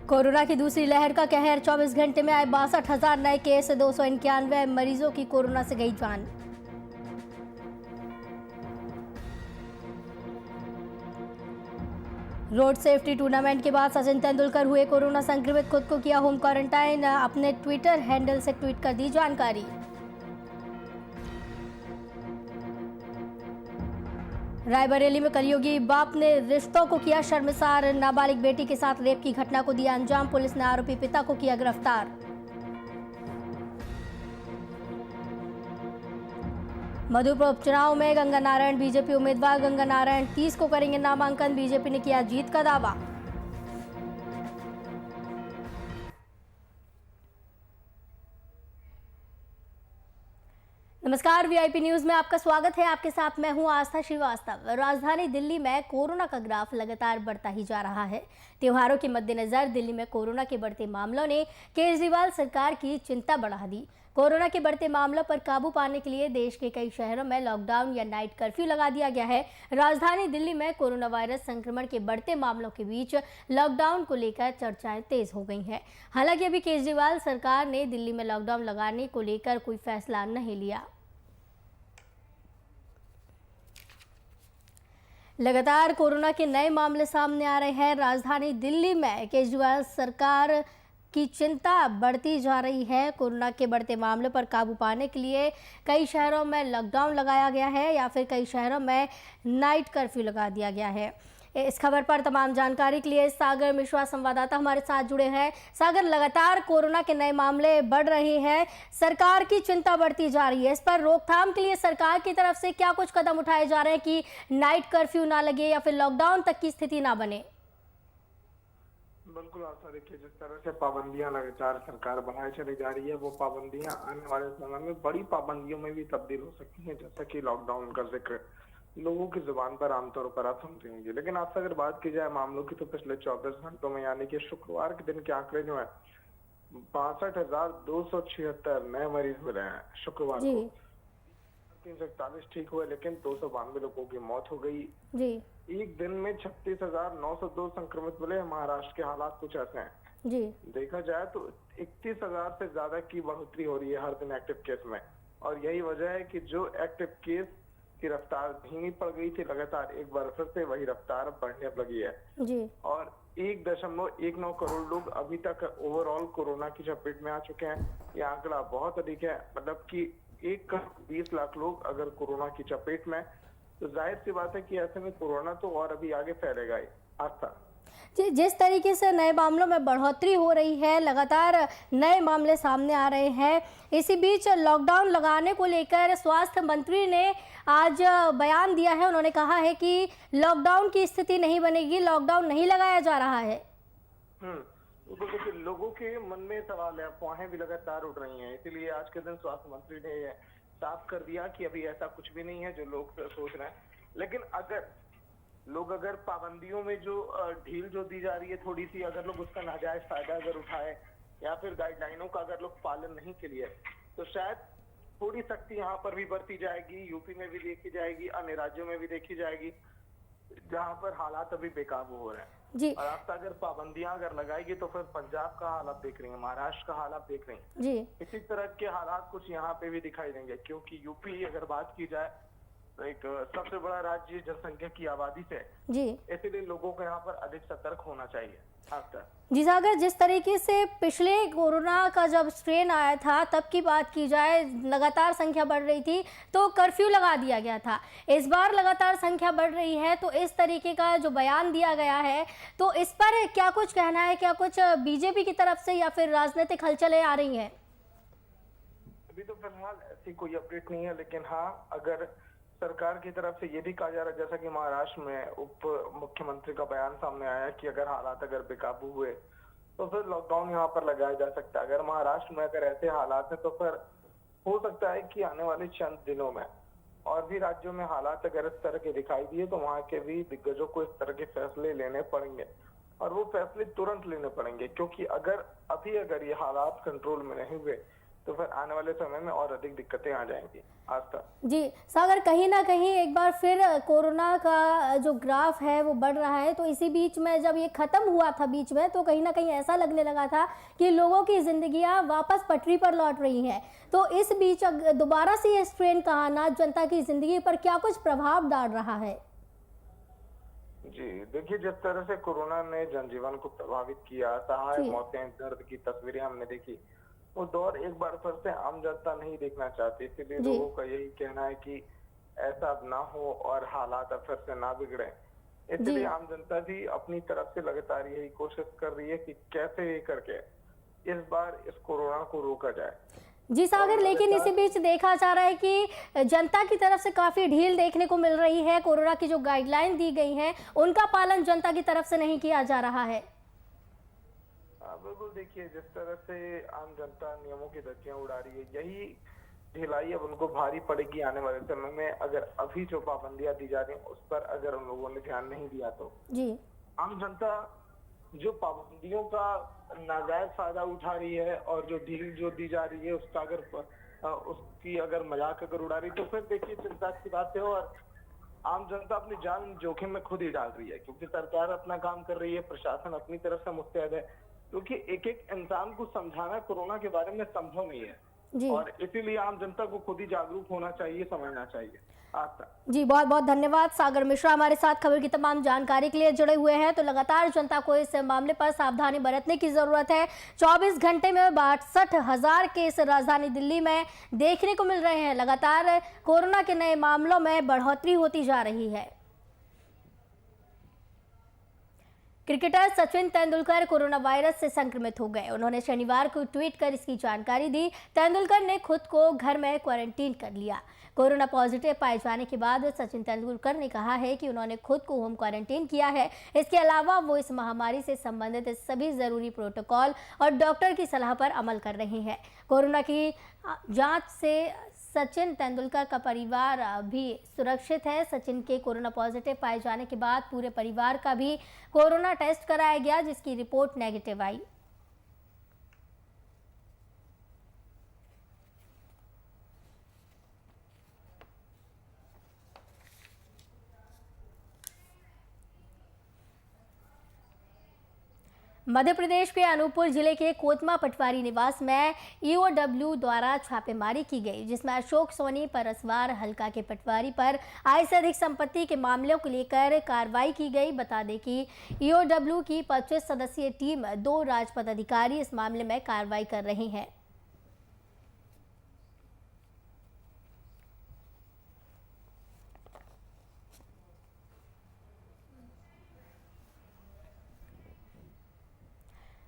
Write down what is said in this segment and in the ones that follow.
Corona की दूसरी लहर का कहर, 24 घंटे में आए 62,000 नए केस, 291 मरीजों की कोरोना से गई जान। रोड सेफ्टी टूर्नामेंट के बाद सचिन तेंदुलकर हुए कोरोना संक्रमित, खुद को किया होम क्वारंटाइन, अपने ट्विटर हैंडल से ट्वीट कर दी जानकारी। रायबरेली में कलयुगी बाप ने रिश्तों को किया शर्मसार, नाबालिग बेटी के साथ रेप की घटना को दिया अंजाम, पुलिस ने आरोपी पिता को किया गिरफ्तार। मधुपुर उपचुनाव में गंगा नारायण बीजेपी उम्मीदवार, गंगा नारायण 30 को करेंगे नामांकन, बीजेपी ने किया जीत का दावा। नमस्कार, वीआईपी न्यूज में आपका स्वागत है। आपके साथ मैं हूं आस्था श्रीवास्तव। राजधानी दिल्ली में कोरोना का ग्राफ लगातार बढ़ता ही जा रहा है। त्योहारों के मद्देनजर दिल्ली में कोरोना के बढ़ते मामलों ने केजरीवाल सरकार की चिंता बढ़ा दी। कोरोना के बढ़ते मामलों पर काबू पाने के लिए देश के कई शहरों में लॉकडाउन या नाइट कर्फ्यू लगा दिया गया है। राजधानी दिल्ली में कोरोना वायरस संक्रमण के बढ़ते मामलों के बीच लॉकडाउन को लेकर चर्चाएं तेज हो गई हैं। हालांकि अभी केजरीवाल सरकार ने दिल्ली में लॉकडाउन लगाने को लेकर कोई फैसला नहीं लिया। लगातार कोरोना के नए मामले सामने आ रहे हैं। राजधानी दिल्ली में केजरीवाल सरकार की चिंता बढ़ती जा रही है। कोरोना के बढ़ते मामलों पर काबू पाने के लिए कई शहरों में लॉकडाउन लगाया गया है या फिर कई शहरों में नाइट कर्फ्यू लगा दिया गया है। इस खबर पर तमाम जानकारी के लिए सागर मिश्रा संवाददाता हमारे साथ जुड़े हैं। सागर, लगातार कोरोना के नए मामले बढ़ रहे हैं, सरकार की चिंता बढ़ती जा रही है। इस पर रोकथाम के लिए सरकार की तरफ से क्या कुछ कदम उठाए जा रहे हैं कि नाइट कर्फ्यू ना लगे या फिर लॉकडाउन तक की स्थिति ना बने? बिल्कुल आशा, देखिए जिस तरह से पाबंदियां लगातार सरकार बढ़ाई चली जा रही है, वो पाबंदियां आने वाले समय में बड़ी पाबंदियों में भी तब्दील हो सकती हैं। जैसा कि लॉकडाउन का जिक्र लोगों की जुबान पर आमतौर पर आप सुनते होंगे, लेकिन आपसे अगर बात की जाए मामलों की, तो पिछले 24 घंटों में यानी कि शुक्रवार के दिन के आंकड़े जो है 62,276 नए मरीज मिले हैं शुक्रवार को। 341 ठीक हुए, लेकिन 292 लोगों की मौत हो गई। एक दिन में 36,902 संक्रमित मिले। महाराष्ट्र के हालात कुछ ऐसे हैं, देखा जाए तो 31,000 से ज्यादा की बढ़ोतरी हो रही है हर दिन एक्टिव केस में। और यही वजह है कि जो एक्टिव केस की रफ्तार धीमी पड़ गई थी, लगातार एक बार फिर से वही रफ्तार बढ़ने लगी है। और 1.19 करोड़ लोग अभी तक ओवरऑल कोरोना की चपेट में आ चुके हैं। ये आंकड़ा बहुत अधिक है, मतलब कि 1,20,00,000 लोग अगर कोरोना की चपेट में, तो जाहिर सी बात है कि ऐसे में कोरोना तो और अभी आगे फैलेगा ही। आस्था जी, जिस तरीके से नए मामलों में बढ़ोतरी हो रही है, लगातार नए मामले सामने आ रहे हैं, इसी बीच लॉकडाउन लगाने को लेकर स्वास्थ्य मंत्री ने आज बयान दिया है। उन्होंने कहा है कि लॉकडाउन की स्थिति नहीं बनेगी, लॉकडाउन नहीं लगाया जा रहा है। तो लोगों के मन में सवाल है, अफवाहें भी लगातार उड़ रही हैं, इसीलिए आज के दिन स्वास्थ्य मंत्री ने साफ कर दिया कि अभी ऐसा कुछ भी नहीं है जो लोग सोच रहे हैं। लेकिन अगर पाबंदियों में जो ढील जो दी जा रही है थोड़ी सी, अगर लोग उसका नाजायज फायदा अगर उठाए या फिर गाइडलाइनों का अगर लोग पालन नहीं किए, तो शायद थोड़ी सख्ती यहाँ पर भी बरती जाएगी। यूपी में भी देखी जाएगी, अन्य राज्यों में भी देखी जाएगी, जहाँ पर हालात अभी बेकाबू हो रहे हैं जी। और आप अगर पाबंदियां अगर लगाएगी तो फिर पंजाब का हाल आप देख रही हैं, महाराष्ट्र का हाल आप देख रही हैं जी। इसी तरह के हालात कुछ यहाँ पे भी दिखाई देंगे, क्योंकि यूपी अगर बात की जाए तो एक सबसे बड़ा राज्य जनसंख्या की आबादी से जी, इसलिए लोगों को यहाँ पर अधिक सतर्क होना चाहिए। जी सागर, जिस तरीके से पिछले कोरोना का जब स्ट्रेन आया था तब की बात की जाए, लगातार संख्या बढ़ रही थी तो कर्फ्यू लगा दिया गया था। इस बार लगातार संख्या बढ़ रही है, तो इस तरीके का जो बयान दिया गया है, तो इस पर क्या कुछ कहना है? क्या कुछ बीजेपी की तरफ से या फिर राजनीतिक हलचलें आ रही हैं? अभी तो फिलहाल ऐसी कोई अपडेट नहीं है, लेकिन हाँ, अगर सरकार की तरफ से ये भी कहा जा रहा है, जैसा कि महाराष्ट्र में उप मुख्यमंत्री का बयान सामने आया कि अगर हालात अगर बेकाबू हुए तो फिर लॉकडाउन यहाँ पर लगाया जा सकता है। अगर महाराष्ट्र में अगर ऐसे हालात है तो फिर हो सकता है कि आने वाले चंद दिनों में और भी राज्यों में हालात अगर इस तरह के दिखाई दिए तो वहां के भी दिग्गजों को इस तरह के फैसले लेने पड़ेंगे और वो फैसले तुरंत लेने पड़ेंगे, क्योंकि अगर ये हालात कंट्रोल में नहीं हुए तो फिर आने वाले समय में और अधिक दिक्कतें आ जाएंगी। आज तक जी सागर, कहीं ना कहीं एक बार फिर कोरोना का जो ग्राफ है वो बढ़ रहा है, तो इसी बीच में जब ये खत्म हुआ था बीच में, तो कहीं ना कहीं ऐसा लगने लगा था कि लोगों की जिंदगियां वापस पटरी पर लौट रही हैं। तो इस बीच दोबारा से ये स्ट्रेन का आना जनता की जिंदगी पर क्या कुछ प्रभाव डाल रहा है? जी देखिए, जिस तरह से कोरोना ने जनजीवन को प्रभावित किया, सहाय मौतें, दर्द की तस्वीरें हमने देखी, वो दौर एक बार फिर से आम जनता नहीं देखना चाहती। इसलिए लोगों का यही कहना है कि ऐसा अब ना हो और हालात अब फिर से ना बिगड़े। इसलिए आम जनता भी अपनी तरफ से लगातार यही कोशिश कर रही है कि कैसे ये करके इस बार इस कोरोना को रोका जाए। जी सागर, लेकिन इसी बीच देखा जा रहा है कि जनता की तरफ से काफी ढील देखने को मिल रही है। कोरोना की जो गाइडलाइन दी गई हैं उनका पालन जनता की तरफ से नहीं किया जा रहा है। बिल्कुल, देखिए जिस तरह से आम जनता नियमों की धज्जियां उड़ा रही है, यही ढिलाई अब उनको भारी पड़ेगी आने वाले समय में। अगर अभी जो पाबंदियां दी जा रही हैं उस पर अगर उन लोगों ने ध्यान नहीं दिया तो जी आम जनता जो पाबंदियों का नाजायज फायदा उठा रही है और जो ढील जो दी जा रही है उसका उसकी अगर मजाक अगर उड़ा रही, तो फिर देखिए चिंता की बात है। और आम जनता अपनी जान जोखिम में खुद ही डाल रही है, क्योंकि सरकार अपना काम कर रही है, प्रशासन अपनी तरफ से मुस्तैद है, क्योंकि एक एक इंसान को समझाना कोरोना के बारे में संभव नहीं है। और इसीलिए आम जनता को खुद ही जागरूक होना चाहिए, समझना चाहिए। जी बहुत बहुत धन्यवाद सागर मिश्रा, हमारे साथ खबर की तमाम जानकारी के लिए जुड़े हुए हैं। तो लगातार जनता को इस मामले पर सावधानी बरतने की जरूरत है। 24 घंटे में 62,000 केस राजधानी दिल्ली में देखने को मिल रहे हैं। लगातार कोरोना के नए मामलों में बढ़ोतरी होती जा रही है। Cricketer Sachin Tendulkar corona virus से संक्रमित हो गए। उन्होंने शनिवार को ट्वीट कर इसकी जानकारी दी। तेंदुलकर ने खुद को घर में क्वारंटीन कर लिया। कोरोना पॉजिटिव पाए जाने के बाद सचिन तेंदुलकर ने कहा है कि उन्होंने खुद को होम क्वारंटीन किया है। इसके अलावा वो इस महामारी से संबंधित सभी जरूरी प्रोटोकॉल और डॉक्टर की सलाह पर अमल कर रहे हैं। कोरोना की जांच से सचिन तेंदुलकर का परिवार भी सुरक्षित है। सचिन के कोरोना पॉजिटिव पाए जाने के बाद पूरे परिवार का भी कोरोना टेस्ट कराया गया, जिसकी रिपोर्ट नेगेटिव आई। मध्य प्रदेश के अनूपपुर जिले के कोतमा पटवारी निवास में ईओडब्ल्यू द्वारा छापेमारी की गई, जिसमें अशोक सोनी परसवार हल्का के पटवारी पर आय से अधिक संपत्ति के मामलों को लेकर कार्रवाई की गई। बता दें कि ईओडब्ल्यू की 25 सदस्यीय टीम 2 राजपथ अधिकारी इस मामले में कार्रवाई कर रहे हैं।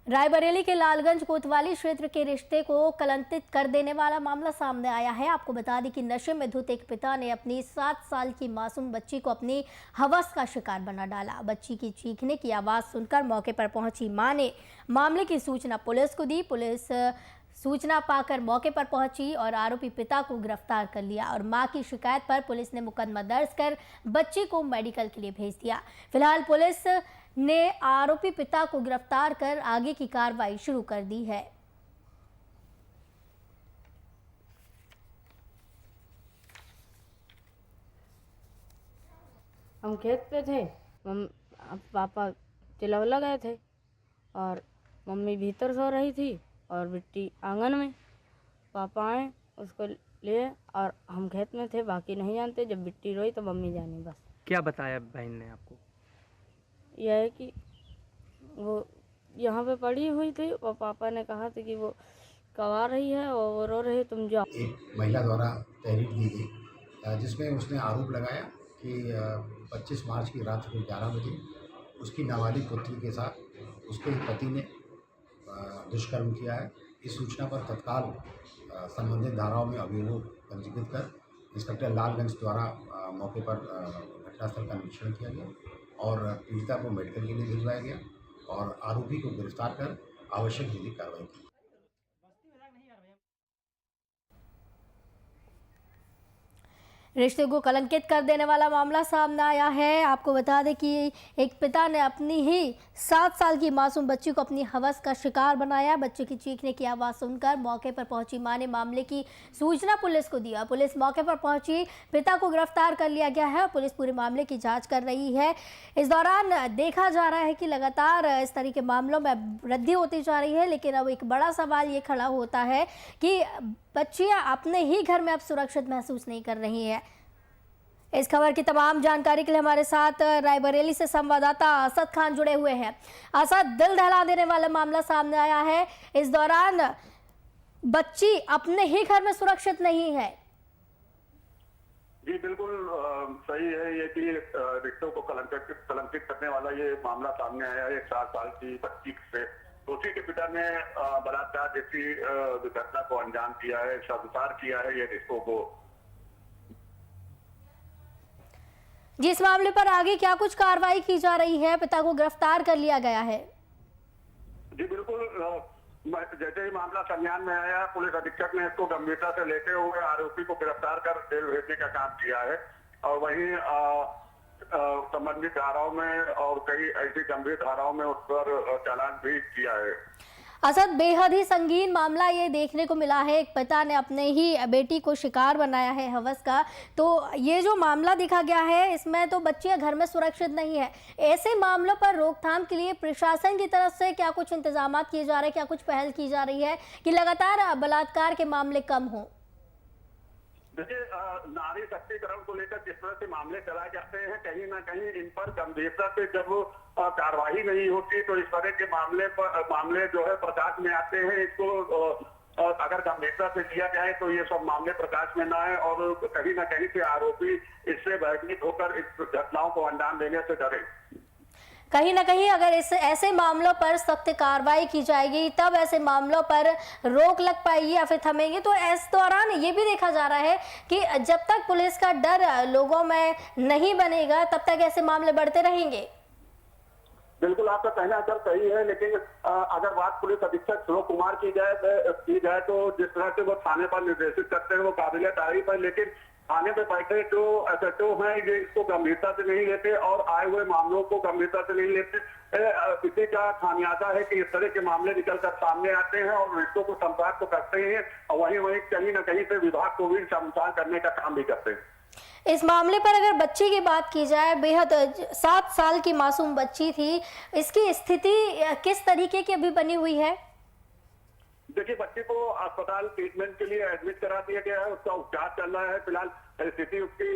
रायबरेली के लालगंज कोतवाली क्षेत्र के रिश्ते को कलंकित कर देने वाला मामला सामने आया है। आपको बता दें कि नशे में धुत एक पिता ने अपनी 7 साल की मासूम बच्ची को अपनी हवस का शिकार बना डाला। बच्ची की चीखने की आवाज़ सुनकर मौके पर पहुंची मां ने मामले की सूचना पुलिस को दी। पुलिस सूचना पाकर मौके पर पहुंची और आरोपी पिता को गिरफ्तार कर लिया और मां की शिकायत पर पुलिस ने मुकदमा दर्ज कर बच्ची को मेडिकल के लिए भेज दिया। फिलहाल पुलिस ने आरोपी पिता को गिरफ्तार कर आगे की कार्रवाई शुरू कर दी है। हम खेत पे थे, पापा चिल्ला गए थे और मम्मी भीतर सो रही थी और बिट्टी आंगन में। पापा आए, उसको लिए और हम खेत में थे, बाकी नहीं जानते। जब बिट्टी रोई तो मम्मी जानी बस। क्या बताया बहन ने आपको? यह है कि वो यहाँ पे पड़ी हुई थी और पापा ने कहा था कि वो कवा रही है और वो रो रही, तुम जाओ। एक महिला द्वारा तहरीर दी गई, जिसमें उसने आरोप लगाया कि 25 मार्च की रात को 11 बजे उसकी नाबालिग पुत्री के साथ उसके पति ने दुष्कर्म किया है। इस सूचना पर तत्काल संबंधित धाराओं में अभियोग पंजीकृत कर इंस्पेक्टर लालगंज द्वारा मौके पर घटनास्थल का निरीक्षण किया गया और पीड़िता को मेडिकल के लिए भिजवाया गया और आरोपी को गिरफ्तार कर आवश्यक विधिक कार्रवाई की। रिश्ते को कलंकित कर देने वाला मामला सामने आया है। आपको बता दें कि एक पिता ने अपनी ही 7 साल की मासूम बच्ची को अपनी हवस का शिकार बनाया। बच्चे की चीखने की आवाज़ सुनकर मौके पर पहुंची मां ने मामले की सूचना पुलिस को दिया। पुलिस मौके पर पहुंची, पिता को गिरफ्तार कर लिया गया है और पुलिस पूरे मामले की जाँच कर रही है। इस दौरान देखा जा रहा है कि लगातार इस तरह के मामलों में वृद्धि होती जा रही है, लेकिन अब एक बड़ा सवाल ये खड़ा होता है कि बच्चियां अपने ही घर में अब सुरक्षित महसूस नहीं कर रही हैं। इस खबर की तमाम जानकारी के लिए हमारे साथ रायबरेली से संवाददाता असद खान जुड़े हुए हैं। असद, दिल दहला देने वाला मामला सामने आया है। इस दौरान बच्ची अपने ही घर में सुरक्षित नहीं है। जी बिल्कुल सही है ये कि रिश्तों को कलंकित करने वाला ये मामला सामने आया है। 7 साल की बच्ची से दोषी के पिता ने बलात्कार जैसी घटना को अंजाम दिया है, शर्मसार किया है ये रिश्तों को। जिस मामले पर आगे क्या कुछ कार्रवाई की जा रही है? पिता को गिरफ्तार कर लिया गया है। जी बिल्कुल, जैसे ही मामला संज्ञान में आया, पुलिस अधीक्षक ने इसको गंभीरता से लेते हुए आरोपी को गिरफ्तार कर जेल भेजने का काम किया है और वहीं संबंधित धाराओं में और कई ऐसी गंभीर धाराओं में उस पर चालान भी किया है। असद, बेहद ही संगीन मामला ये देखने को मिला है। एक पिता ने अपने ही बेटी को शिकार बनाया है हवस का। तो ये जो मामला देखा गया है, इसमें तो बच्चियां घर में सुरक्षित नहीं है। ऐसे मामलों पर रोकथाम के लिए प्रशासन की तरफ से क्या कुछ इंतजाम किए जा रहे हैं, क्या कुछ पहल की जा रही है कि लगातार बलात्कार के मामले कम हों? देखिए, नारी शक्तिकरण को लेकर जिस तरह से मामले चलाए जाते हैं, कहीं ना कहीं इन पर गंभीरता से जब कार्रवाई नहीं होती तो इस तरह के मामले जो है प्रकाश में आते हैं। इसको अगर गंभीरता से लिया जाए तो ये सब मामले प्रकाश में ना आए और कहीं ना कहीं से आरोपी इससे भयभीत होकर इस घटनाओं को अंजाम देने से डरे। कहीं ना कहीं अगर ऐसे मामलों पर सख्त कार्रवाई की जाएगी तब ऐसे मामलों पर रोक लग पाएगी या फिर थमेंगे। तो इस दौरान ये भी देखा जा रहा है कि जब तक पुलिस का डर लोगों में नहीं बनेगा तब तक ऐसे मामले बढ़ते रहेंगे। बिल्कुल, आपका कहना अगर सही है, लेकिन अगर बात पुलिस अधीक्षक शिव कुमार की जाए तो जिस तरह से वो थाने पर निर्देशित करते हैं वो काबिल तारीफ है, लेकिन थाने पे बैठे जो SHO हैं ये इसको गंभीरता से नहीं लेते और आए हुए मामलों को गंभीरता से नहीं लेते। इसी का खामियाजा है कि इस तरह के मामले निकल कर सामने आते हैं और रिश्तों को संपाद तो करते हैं और वहीं कहीं ना कहीं से विभाग को भी शर्मसार करने का काम भी करते हैं। इस मामले पर अगर बच्ची की बात की जाए, बेहद 7 साल की मासूम बच्ची थी, इसकी स्थिति किस तरीके की अभी बनी हुई है? देखिए, बच्चे को अस्पताल ट्रीटमेंट के लिए एडमिट करा दिया गया है, उसका उपचार चल रहा है। फिलहाल स्थिति उसकी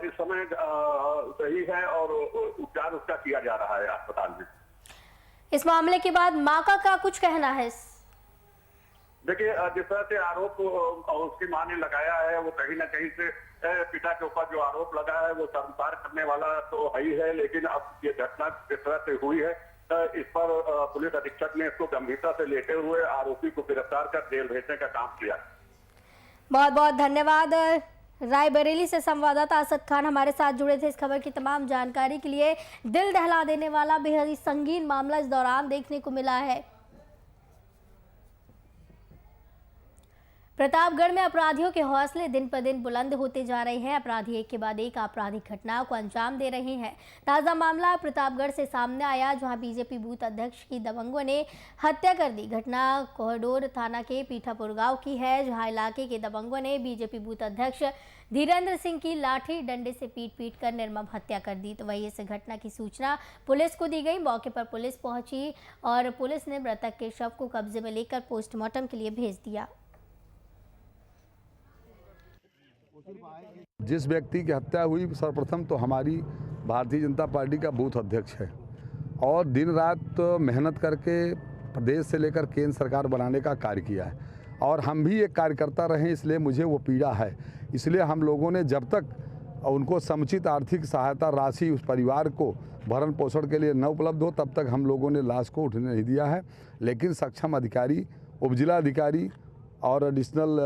इस समय सही है और उपचार उसका किया जा रहा है अस्पताल में। इस मामले के बाद मां का क्या कुछ कहना है? देखिए, जिस तरह से आरोप उसकी मां ने लगाया है वो कहीं ना कहीं से पिता के ऊपर जो आरोप लगा है वो शर्मसार करने वाला तो है ही है, लेकिन अब ये घटना जिस तरह से हुई है इस पर पुलिस अधीक्षक ने इसको गंभीरता से लेते हुए आरोपी को गिरफ्तार कर जेल भेजने का काम किया। बहुत बहुत धन्यवाद। रायबरेली से संवाददाता असद खान हमारे साथ जुड़े थे। इस खबर की तमाम जानकारी के लिए। दिल दहला देने वाला बेहद ही संगीन मामला इस दौरान देखने को मिला है। प्रतापगढ़ में अपराधियों के हौसले दिन पर दिन बुलंद होते जा रहे हैं। अपराधी एक के बाद एक आपराधिक घटनाओं को अंजाम दे रहे हैं। ताज़ा मामला प्रतापगढ़ से सामने आया, जहां बीजेपी बूथ अध्यक्ष की दबंगों ने हत्या कर दी। घटना कोहडोर थाना के पीठापुर गांव की है, जहां इलाके के दबंगों ने बीजेपी बूथ अध्यक्ष धीरेन्द्र सिंह की लाठी डंडे से पीट कर निर्मम हत्या कर दी। तो वही इस घटना की सूचना पुलिस को दी गई। मौके पर पुलिस पहुंची और पुलिस ने मृतक के शव को कब्जे में लेकर पोस्टमार्टम के लिए भेज दिया। जिस व्यक्ति की हत्या हुई सर्वप्रथम तो हमारी भारतीय जनता पार्टी का बूथ अध्यक्ष है और दिन रात मेहनत करके प्रदेश से लेकर केंद्र सरकार बनाने का कार्य किया है और हम भी एक कार्यकर्ता रहे, इसलिए मुझे वो पीड़ा है। इसलिए हम लोगों ने जब तक उनको समुचित आर्थिक सहायता राशि उस परिवार को भरण पोषण के लिए न उपलब्ध हो तब तक हम लोगों ने लाश को उठने नहीं दिया है। लेकिन सक्षम अधिकारी, उपजिला अधिकारी और एडिशनल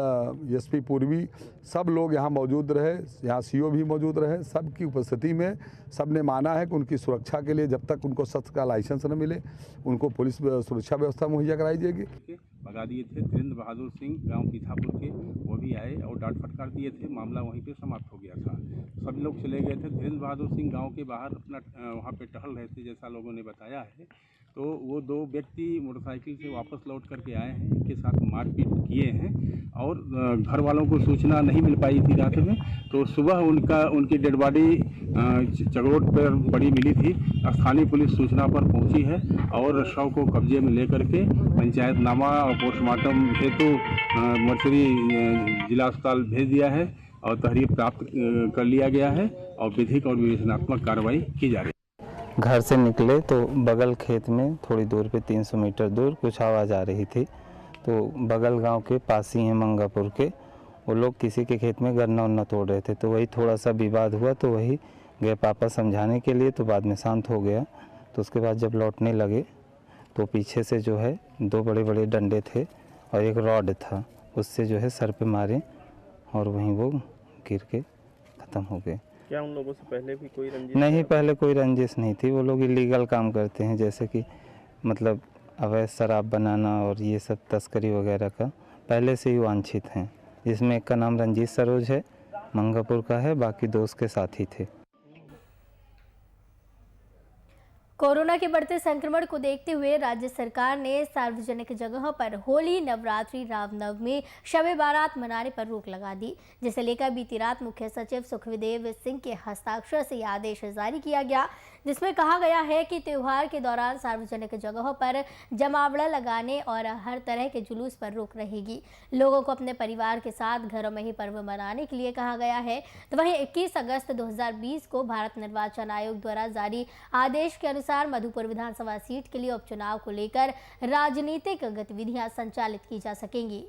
SP पूर्वी सब लोग यहाँ मौजूद रहे, यहाँ CO भी मौजूद रहे। सबकी उपस्थिति में सबने माना है कि उनकी सुरक्षा के लिए जब तक उनको शस्त्र का लाइसेंस न मिले उनको पुलिस सुरक्षा व्यवस्था मुहैया कराई जाएगी। भगा दिए थे धीरेन्द्र बहादुर सिंह गांव पीठापुर के, वो भी आए और डांट फटकार दिए थे, मामला वहीं पे समाप्त हो गया था। सभी लोग चले गए थे। धीरेन्द्र बहादुर सिंह गांव के बाहर अपना वहाँ पे टहल रहे थे, जैसा लोगों ने बताया है। तो वो 2 व्यक्ति मोटरसाइकिल से वापस लौट करके आए हैं, इनके साथ मारपीट किए हैं और घर वालों को सूचना नहीं मिल पाई थी रात में। तो सुबह उनकी डेड बॉडी चगरोट पर पड़ी मिली थी। स्थानीय पुलिस सूचना पर पहुंची है और शव को कब्जे में लेकर के पंचायतनामा और पोस्टमार्टम हेतु मर्चरी जिला अस्पताल भेज दिया है और तहरीर प्राप्त कर लिया गया है और विधिक और विवेचनात्मक कार्रवाई की जा रही है। घर से निकले तो बगल खेत में थोड़ी दूर पे 300 मीटर दूर कुछ आवाज़ आ रही थी। तो बगल गांव के पास ही हैं मंगापुर के, वो लोग किसी के खेत में गन्ना उन्ना तोड़ रहे थे। तो वही थोड़ा सा विवाद हुआ, तो वही गए पापा समझाने के लिए, तो बाद में शांत हो गया। तो उसके बाद जब लौटने लगे तो पीछे से जो है 2 बड़े बड़े डंडे थे और एक रॉड था, उससे जो है सर पे मारे और वहीं वो गिर के ख़त्म हो गए। क्या उन लोगों से पहले भी कोई रंजिश? नहीं, पहले कोई रंजिश नहीं थी। वो लोग इलीगल काम करते हैं, जैसे कि मतलब अवैध शराब बनाना और ये सब तस्करी वगैरह का पहले से ही वांछित हैं। जिसमें एक का नाम रंजीत सरोज है, मंगापुर का है, बाकी 2 उसके साथी थे। कोरोना के बढ़ते संक्रमण को देखते हुए राज्य सरकार ने सार्वजनिक जगहों पर होली, नवरात्रि, रामनवमी, शब बारात मनाने पर रोक लगा दी, जिसे लेकर बीती रात मुख्य सचिव सुखविदेव सिंह के हस्ताक्षर से आदेश जारी किया गया, जिसमें कहा गया है कि त्योहार के दौरान सार्वजनिक जगहों पर जमावड़ा लगाने और हर तरह के जुलूस पर रोक रहेगी। लोगों को अपने परिवार के साथ घरों में ही पर्व मनाने के लिए कहा गया है। तो वहीं 21 अगस्त 2020 को भारत निर्वाचन आयोग द्वारा जारी आदेश के अनुसार मधुपुर विधानसभा सीट के लिए उपचुनाव को लेकर राजनीतिक गतिविधियां संचालित की जा सकेंगी।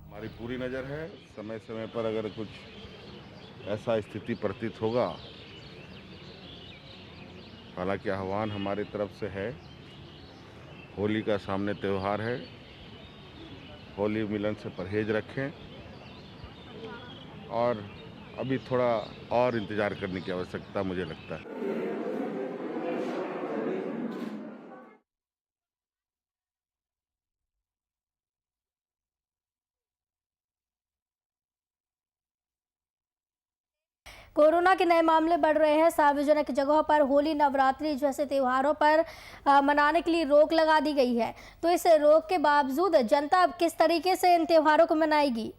हमारी पूरी नज़र है, समय समय पर अगर कुछ ऐसा स्थिति प्रतीत होगा, हालांकि आह्वान हमारी तरफ से है। होली का सामने त्यौहार है, होली मिलन से परहेज रखें और अभी थोड़ा और इंतज़ार करने की आवश्यकता मुझे लगता है। कोरोना के नए मामले बढ़ रहे हैं। सार्वजनिक जगहों पर होली, नवरात्रि जैसे त्योहारों पर मनाने के लिए रोक लगा दी गई है। तो इस रोक के बावजूद जनता अब किस तरीके से इन त्योहारों को मनाएगी?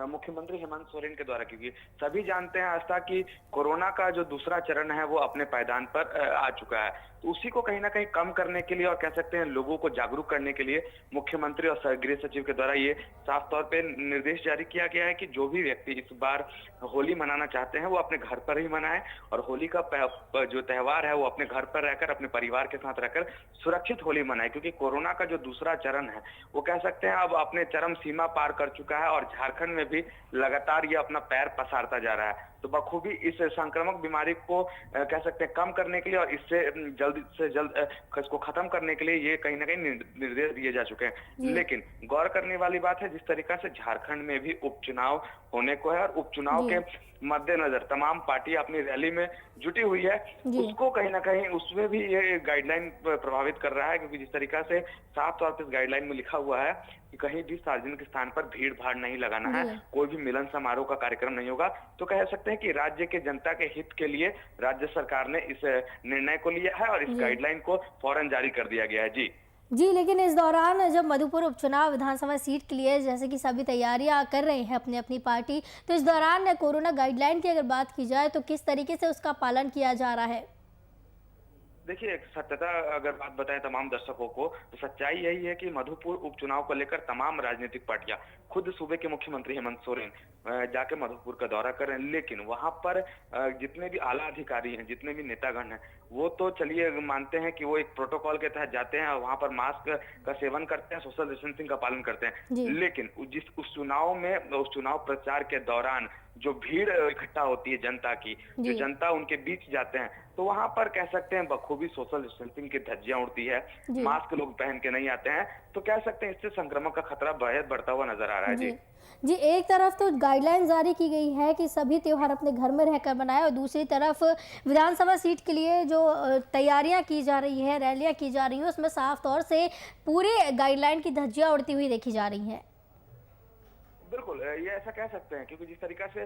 मुख्यमंत्री हेमंत सोरेन के द्वारा, क्योंकि सभी जानते हैं आस्था कि कोरोना का जो दूसरा चरण है वो अपने पायदान पर आ चुका है, तो उसी को कहीं ना कहीं कम करने के लिए और कह सकते हैं लोगों को जागरूक करने के लिए मुख्यमंत्री और गृह सचिव के द्वारा ये साफ तौर पे निर्देश जारी किया गया है कि जो भी व्यक्ति इस बार होली मनाना चाहते हैं वो अपने घर पर ही मनाएं और होली का जो त्यौहार है वो अपने घर पर रहकर, अपने परिवार के साथ रहकर सुरक्षित होली मनाएं, क्योंकि कोरोना का जो दूसरा चरण है वो कह सकते हैं अब अपने चरम सीमा पार कर चुका है और झारखंड में भी लगातार ये अपना पैर पसारता जा रहा है। तो बखूबी इस संक्रामक बीमारी को कह सकते हैं कम करने के लिए और इससे जल्द से जल्द इसको खत्म करने के लिए ये कहीं ना कहीं निर्देश दिए जा चुके हैं। लेकिन गौर करने वाली बात है, जिस तरीका से झारखंड में भी उपचुनाव होने को है और उपचुनाव के मद्देनजर तमाम पार्टी अपनी रैली में जुटी हुई है, उसको कहीं ना कहीं उसमें भी ये गाइडलाइन प्रभावित कर रहा है, क्योंकि जिस तरीका से साफ तौर पर इस गाइडलाइन में लिखा हुआ है कि कहीं भी सार्वजनिक स्थान पर भीड़ भाड़ नहीं लगाना है, कोई भी मिलन समारोह का कार्यक्रम नहीं होगा। तो कह सकते हैं कि राज्य के जनता के हित के लिए राज्य सरकार ने इस निर्णय को लिया है और इस गाइडलाइन को फौरन जारी कर दिया गया है। जी, लेकिन इस दौरान जब मधुपुर उपचुनाव विधानसभा सीट के लिए जैसे कि सभी तैयारियां कर रहे हैं अपनी अपनी पार्टी, तो इस दौरान कोरोना गाइडलाइन की अगर बात की जाए तो किस तरीके से उसका पालन किया जा रहा है? देखिए, सत्यता अगर बात बताएं तमाम दर्शकों को, तो सच्चाई यही है कि मधुपुर उपचुनाव को लेकर तमाम राजनीतिक पार्टियां, खुद सूबे के मुख्यमंत्री हेमंत सोरेन जाके मधुपुर का दौरा कर रहे हैं, लेकिन वहां पर जितने भी आला अधिकारी हैं, जितने भी नेतागण हैं, वो तो चलिए मानते हैं कि वो एक प्रोटोकॉल के तहत जाते हैं और वहां पर मास्क का सेवन करते हैं, सोशल डिस्टेंसिंग का पालन करते हैं, लेकिन उस चुनाव प्रचार के दौरान जो भीड़ इकट्ठा होती है जनता की, जो जनता उनके बीच जाते हैं, तो वहां पर कह सकते हैं बखूबी सोशल डिस्टेंसिंग की धज्जियां उड़ती है, मास्क लोग पहन के नहीं आते हैं, तो कह सकते हैं इससे संक्रमण का खतरा बेहद बढ़ता हुआ नजर आ रहा है। जी, एक तरफ तो गाइडलाइन जारी की गई है कि सभी त्योहार अपने घर में रहकर मनाएं, और दूसरी तरफ विधानसभा सीट के लिए जो तैयारियां की जा रही है, रैलियां की जा रही हैं, उसमें साफ तौर से पूरे गाइडलाइन की धज्जियां उड़ती हुई देखी जा रही हैं। बिल्कुल, ये ऐसा कह सकते हैं, क्योंकि जिस तरीका से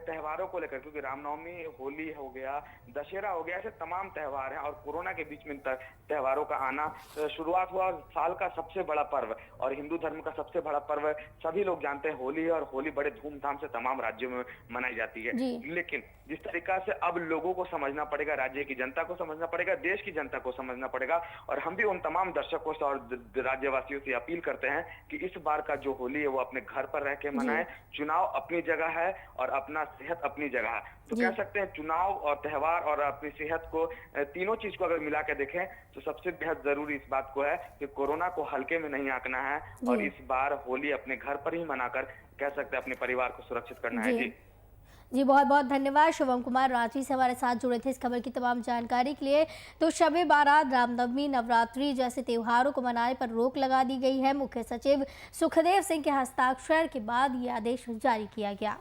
त्योहारों को लेकर, क्योंकि रामनवमी, होली हो गया, दशहरा हो गया, ऐसे तमाम त्योहार हैं और कोरोना के बीच में त्योहारों का आना शुरुआत हुआ। और साल का सबसे बड़ा पर्व और हिंदू धर्म का सबसे बड़ा पर्व सभी लोग जानते हैं होली है, और होली बड़े धूमधाम से तमाम राज्यों में मनाई जाती है। लेकिन जिस तरीका से अब लोगों को समझना पड़ेगा, राज्य की जनता को समझना पड़ेगा, देश की जनता को समझना पड़ेगा, और हम भी उन तमाम दर्शकों से और राज्यवासियों से अपील करते हैं कि इस बार का जो होली है वो अपने घर पर रह के मनाएं। चुनाव अपनी जगह है और अपना सेहत अपनी जगह है, तो कह सकते हैं चुनाव और त्योहार और अपनी सेहत को, तीनों चीज को अगर मिला के देखें तो सबसे बेहद जरूरी इस बात को है कि कोरोना को हल्के में नहीं आंकना है, और इस बार होली अपने घर पर ही मनाकर कह सकते हैं अपने परिवार को सुरक्षित करना है। जी, बहुत बहुत धन्यवाद। शिवम कुमार रांची से हमारे साथ जुड़े थे इस खबर की तमाम जानकारी के लिए। तो शब-ए बारात, रामनवमी, नवरात्रि जैसे त्योहारों को मनाने पर रोक लगा दी गई है। मुख्य सचिव सुखदेव सिंह के हस्ताक्षर के बाद ये आदेश जारी किया गया।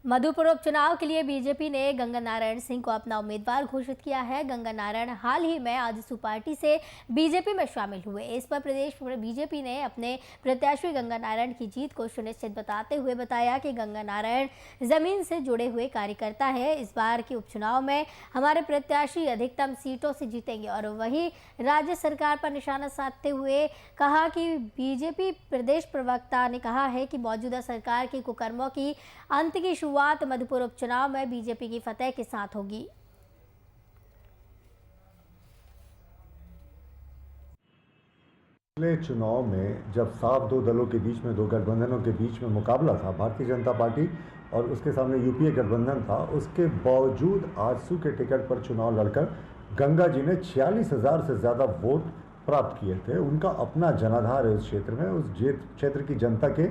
मधुपुर उपचुनाव के लिए बीजेपी ने गंगा नारायण सिंह को अपना उम्मीदवार घोषित किया है। गंगा नारायण हाल ही में आजसू पार्टी से बीजेपी में शामिल हुए। इस पर प्रदेश बीजेपी ने अपने प्रत्याशी गंगा नारायण की जीत को सुनिश्चित बताते हुए बताया कि गंगा नारायण जमीन से जुड़े हुए कार्यकर्ता है। इस बार के उपचुनाव में हमारे प्रत्याशी अधिकतम सीटों से जीतेंगे। और वहीं राज्य सरकार पर निशाना साधते हुए कहा कि बीजेपी प्रदेश प्रवक्ता ने कहा है कि मौजूदा सरकार के कुकर्मों की अंत की शुरुआत मधुपुर उपचुनाव में बीजेपी की फतेह के साथ होगी। पिछले चुनाव में जब साफ दो दलों के बीच में, दो गठबंधनों के बीच में मुकाबला था, भारतीय जनता पार्टी और उसके सामने यूपीए गठबंधन था, उसके बावजूद आजसू के टिकट पर चुनाव लड़कर गंगा जी ने 46,000 से ज़्यादा वोट प्राप्त किए थे। उनका अपना जनाधार है उस क्षेत्र में, उस क्षेत्र की जनता के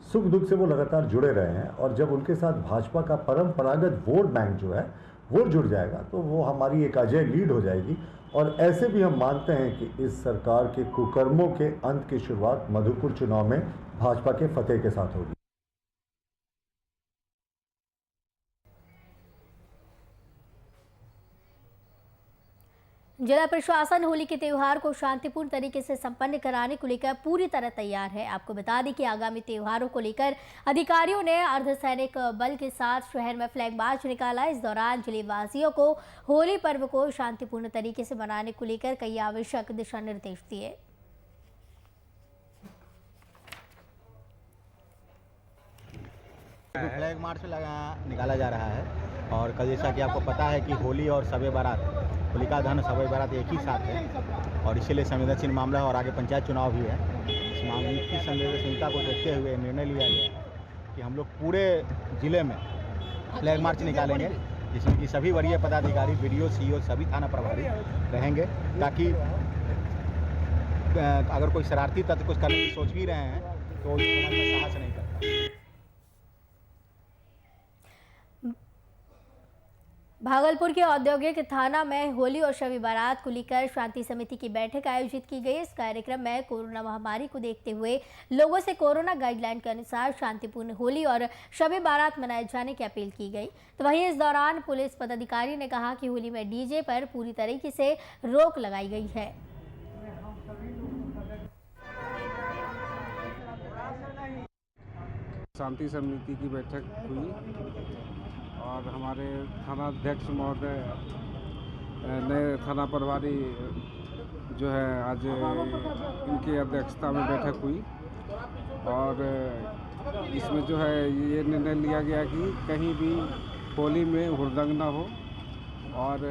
सुख दुख से वो लगातार जुड़े रहे हैं। और जब उनके साथ भाजपा का परंपरागत वोट बैंक जो है वो जुड़ जाएगा तो वो हमारी एक अजय लीड हो जाएगी। और ऐसे भी हम मानते हैं कि इस सरकार के कुकर्मों के अंत की शुरुआत मधुपुर चुनाव में भाजपा के फतेह के साथ होगी। जिला प्रशासन होली के त्यौहार को शांतिपूर्ण तरीके से संपन्न कराने को लेकर पूरी तरह तैयार है। आपको बता दें कि आगामी त्योहारों को लेकर अधिकारियों ने अर्धसैनिक बल के साथ शहर में फ्लैग मार्च निकाला। इस दौरान जिलेवासियों को होली पर्व को शांतिपूर्ण तरीके से मनाने को लेकर कई आवश्यक दिशा निर्देश दिए। फ्लैग मार्च निकाला जा रहा है और कल जैसा कि आपको पता है कि होली और शब-ए बारात, होलिका दहन शब-ए बारात एक ही साथ है और इसीलिए संवेदनशील मामला है और आगे पंचायत चुनाव भी है। इस मामले की संवेदनशीलता को देखते हुए निर्णय लिया गया है कि हम लोग पूरे ज़िले में फ्लैग मार्च निकालेंगे, जिसमें कि सभी वरीय पदाधिकारी, BDO, CO सभी थाना प्रभारी रहेंगे, ताकि अगर कोई शरारती तत्व कुछ करने की सोच भी रहे हैं तो उस समाज में साहस नहीं करता। भागलपुर के औद्योगिक थाना में होली और शब-ए बारात को लेकर शांति समिति की बैठक आयोजित की गई। इस कार्यक्रम में कोरोना महामारी को देखते हुए लोगों से कोरोना गाइडलाइन के अनुसार शांतिपूर्ण होली और शब-ए बारात मनाए जाने की अपील की गई। तो वहीं इस दौरान पुलिस पदाधिकारी ने कहा कि होली में डीजे पर पूरी तरीके से रोक लगाई गई है। शांति समिति की बैठक हुई और हमारे थाना अध्यक्ष महोदय, नए थाना प्रभारी जो है, आज इनकी अध्यक्षता में बैठक हुई और इसमें जो है ये निर्णय लिया गया कि कहीं भी होली में हुड़दंग ना हो और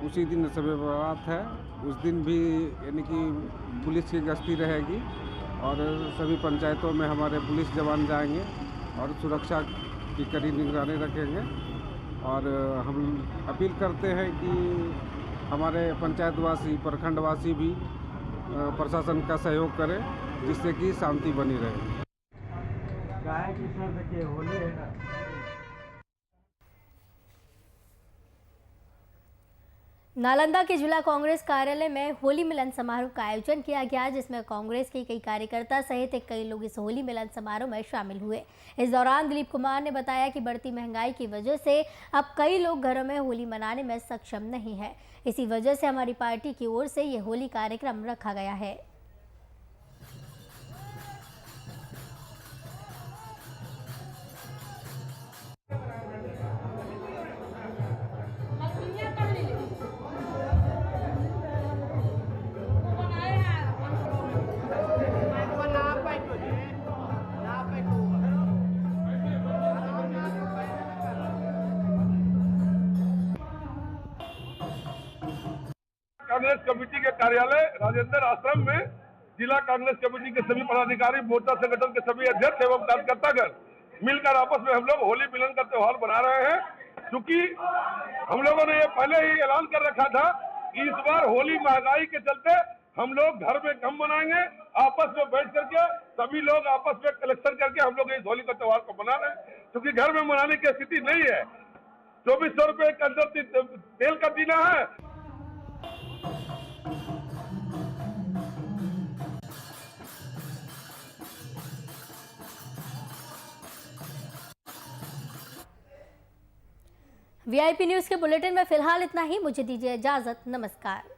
उसी दिन शब-ए बारात है, उस दिन भी यानी कि पुलिस की गश्ती रहेगी और सभी पंचायतों में हमारे पुलिस जवान जाएंगे और सुरक्षा की कड़ी निगरानी रखेंगे। और हम अपील करते हैं कि हमारे पंचायतवासी प्रखंडवासी भी प्रशासन का सहयोग करें, जिससे कि शांति बनी रहे। होली है ना। नालंदा के जिला कांग्रेस कार्यालय में होली मिलन समारोह का आयोजन किया गया, जिसमें कांग्रेस के कई कार्यकर्ता सहित कई लोग इस होली मिलन समारोह में शामिल हुए। इस दौरान दिलीप कुमार ने बताया कि बढ़ती महंगाई की वजह से अब कई लोग घरों में होली मनाने में सक्षम नहीं है। इसी वजह से हमारी पार्टी की ओर से ये होली कार्यक्रम रखा गया है। कांग्रेस कमेटी के कार्यालय राजेंद्र आश्रम में जिला कांग्रेस कमेटी के सभी पदाधिकारी, मोर्चा संगठन के सभी अध्यक्ष एवं कार्यकर्तागण मिलकर आपस में हम लोग होली मिलन का त्योहार मना रहे हैं। क्योंकि हम लोगों ने ये पहले ही ऐलान कर रखा था कि इस बार होली महंगाई के चलते हम लोग घर में कम मनाएंगे, आपस में बैठ करके सभी लोग आपस में कलेक्शन करके हम लोग इस होली का त्योहार को मना रहे हैं। क्योंकि घर में मनाने की स्थिति नहीं है। 2400 रुपये के अंदर तेल का दीना है। VIP न्यूज़ के बुलेटिन में फिलहाल इतना ही। मुझे दीजिए इजाजत। नमस्कार।